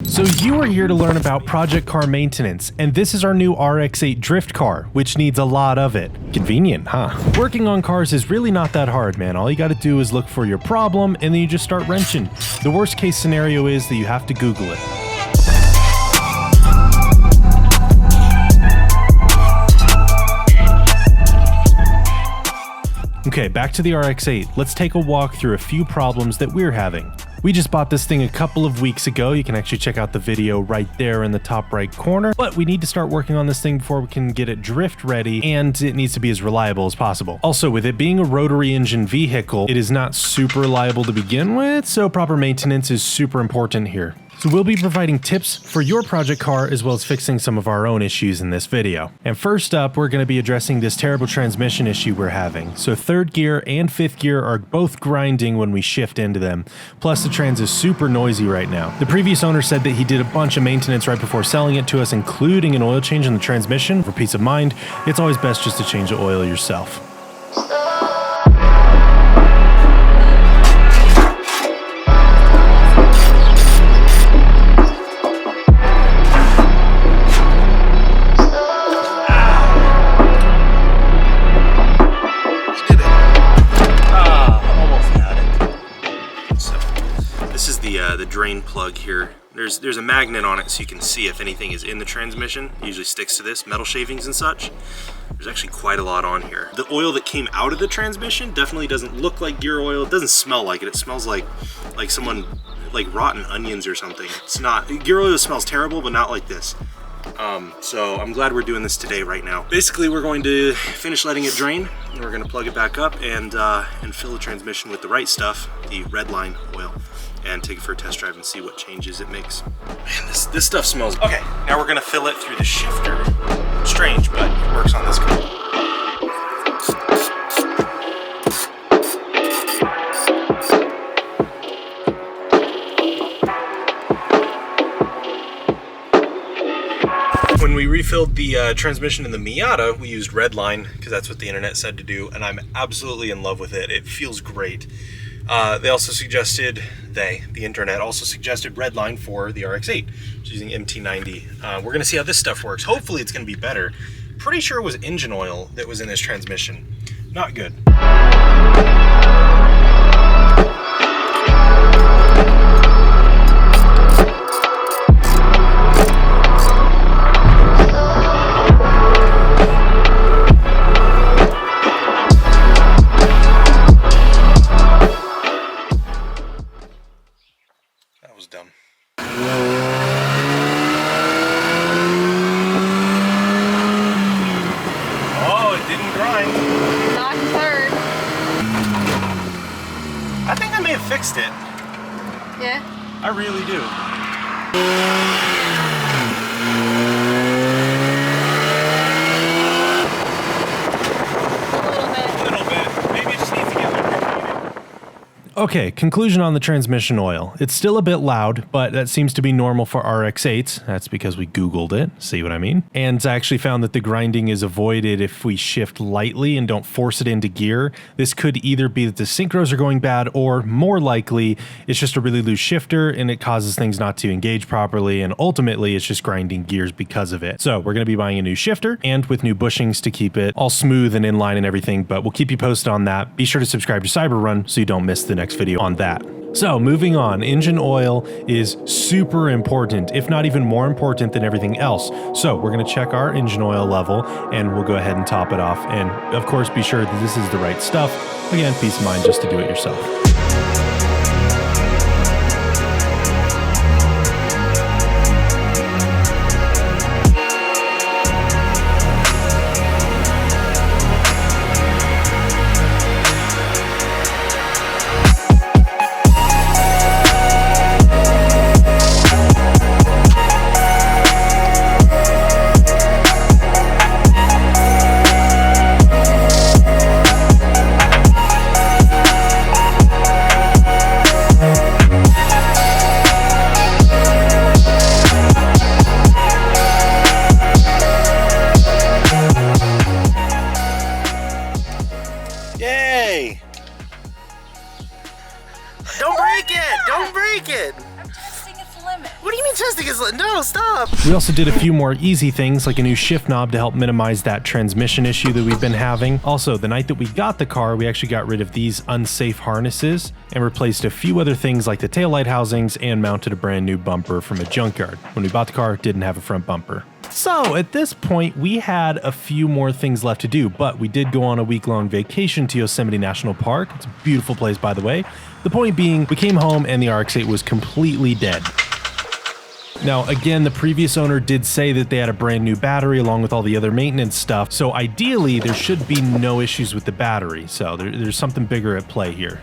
So you are here to learn about project car maintenance, and this is our new RX-8 drift car, which needs a lot of it. Convenient, huh? Working on cars is really not that hard, man. All you gotta do is look for your problem, and then you just start wrenching. The worst case scenario is that you have to Google it. Okay, back to the RX-8. Let's take a walk through a few problems that we're having. We just bought this thing a couple of weeks ago. You can actually check out the video right there in the top right corner, but we need to start working on this thing before we can get it drift ready, and it needs to be as reliable as possible. Also, with it being a rotary engine vehicle, it is not super reliable to begin with, so proper maintenance is super important here. So we'll be providing tips for your project car as well as fixing some of our own issues in this video. And first up, we're going to be addressing this terrible transmission issue we're having. So third gear and fifth gear are both grinding when we shift into them. Plus the trans is super noisy right now. The previous owner said that he did a bunch of maintenance right before selling it to us, including an oil change in the transmission. For peace of mind, it's always best just to change the oil yourself. The drain plug here. There's a magnet on it so you can see if anything is in the transmission. It usually sticks to this, metal shavings and such. There's actually quite a lot on here. The oil that came out of the transmission definitely doesn't look like gear oil. It doesn't smell like it. It smells like someone, like rotten onions or something. It's not, gear oil smells terrible, but not like this. So I'm glad we're doing this today right now. Basically, we're going to finish letting it drain, and we're going to plug it back up and fill the transmission with the right stuff, the red line oil, and take it for a test drive and see what changes it makes. Man, this stuff smells. Okay, now we're gonna fill it through the shifter. Strange, but it works on this car. When we refilled the transmission in the Miata, we used Redline because that's what the internet said to do, and I'm absolutely in love with it. It feels great. They also suggested, the internet also suggested Redline for the RX-8, using MT90. We're gonna see how this stuff works. Hopefully it's gonna be better. Pretty sure it was engine oil that was in this transmission. Not good. Dumb. Oh, it didn't grind. Not third. I think I may have fixed it. Yeah. I really do. Okay, conclusion on the transmission oil. It's still a bit loud, but that seems to be normal for RX-8s. That's because we Googled it, see what I mean? And I actually found that the grinding is avoided if we shift lightly and don't force it into gear. This could either be that the synchros are going bad, or more likely, it's just a really loose shifter and it causes things not to engage properly, and ultimately it's just grinding gears because of it. So we're gonna be buying a new shifter and with new bushings to keep it all smooth and in line and everything, but we'll keep you posted on that. Be sure to subscribe to Cyberunn so you don't miss the next video on that. So moving on, engine oil is super important, if not even more important than everything else. So we're going to check our engine oil level and we'll go ahead and top it off. And of course, be sure that this is the right stuff. Again, peace of mind just to do it yourself. thing is, no, stop. We also did a few more easy things like a new shift knob to help minimize that transmission issue that we've been having. Also, the night that we got the car, we actually got rid of these unsafe harnesses and replaced a few other things like the taillight housings and mounted a brand new bumper from a junkyard. When we bought the car, it didn't have a front bumper. So at this point, we had a few more things left to do, but we did go on a week-long vacation to Yosemite National Park. It's a beautiful place, by the way. The point being, we came home and the RX-8 was completely dead. Now, again, the previous owner did say that they had a brand new battery along with all the other maintenance stuff, so ideally there should be no issues with the battery, so there's something bigger at play here.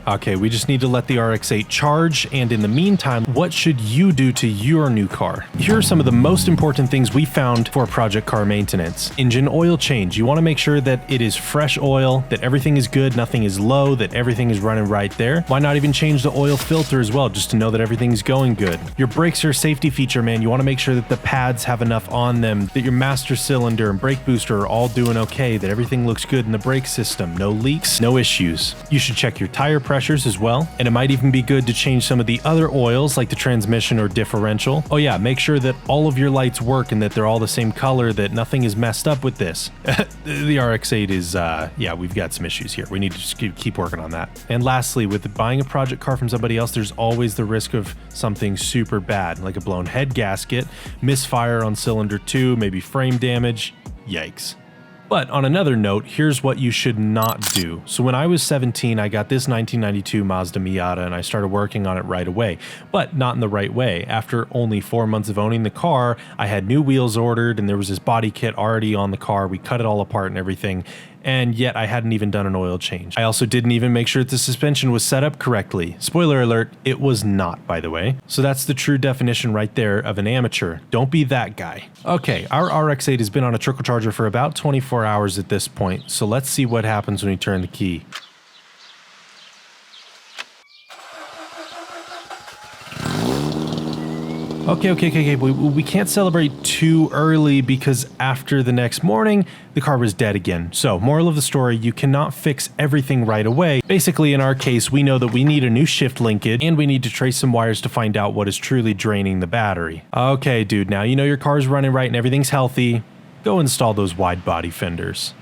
Okay, we just need to let the RX-8 charge, and in the meantime, what should you do to your new car? Here are some of the most important things we found for project car maintenance. Engine oil change. You want to make sure that it is fresh oil, that everything is good, nothing is low, that everything is running right there. Why not even change the oil filter as well, just to know that everything's going good? Your brakes are a safety feature, man. You want to make sure that the pads have enough on them, that your master cylinder and brake booster are all doing okay, that everything looks good in the brake system, no leaks, no issues. You should check your tire pressures as well, and it might even be good to change some of the other oils like the transmission or differential. Oh yeah, make sure that all of your lights work and that they're all the same color, that nothing is messed up with this. The RX-8 is, yeah, we've got some issues here. We need to just keep working on that. And lastly, with buying a project car from somebody else, there's always the risk of something super bad, like a blown head gasket, misfire on cylinder 2, maybe frame damage. Yikes. But on another note, here's what you should not do. So when I was 17, I got this 1992 Mazda Miata and I started working on it right away, but not in the right way. After only 4 months of owning the car, I had new wheels ordered and there was this body kit already on the car. We cut it all apart and everything, and yet I hadn't even done an oil change. I also didn't even make sure that the suspension was set up correctly. Spoiler alert, it was not, by the way. So that's the true definition right there of an amateur. Don't be that guy. Okay, our RX-8 has been on a trickle charger for about 24 hours at this point, so let's see what happens when we turn the key. Okay, we can't celebrate too early because after the next morning, the car was dead again. So, moral of the story, you cannot fix everything right away. Basically, in our case, we know that we need a new shift linkage and we need to trace some wires to find out what is truly draining the battery. Okay, dude, now you know your car's running right and everything's healthy. Go install those wide body fenders.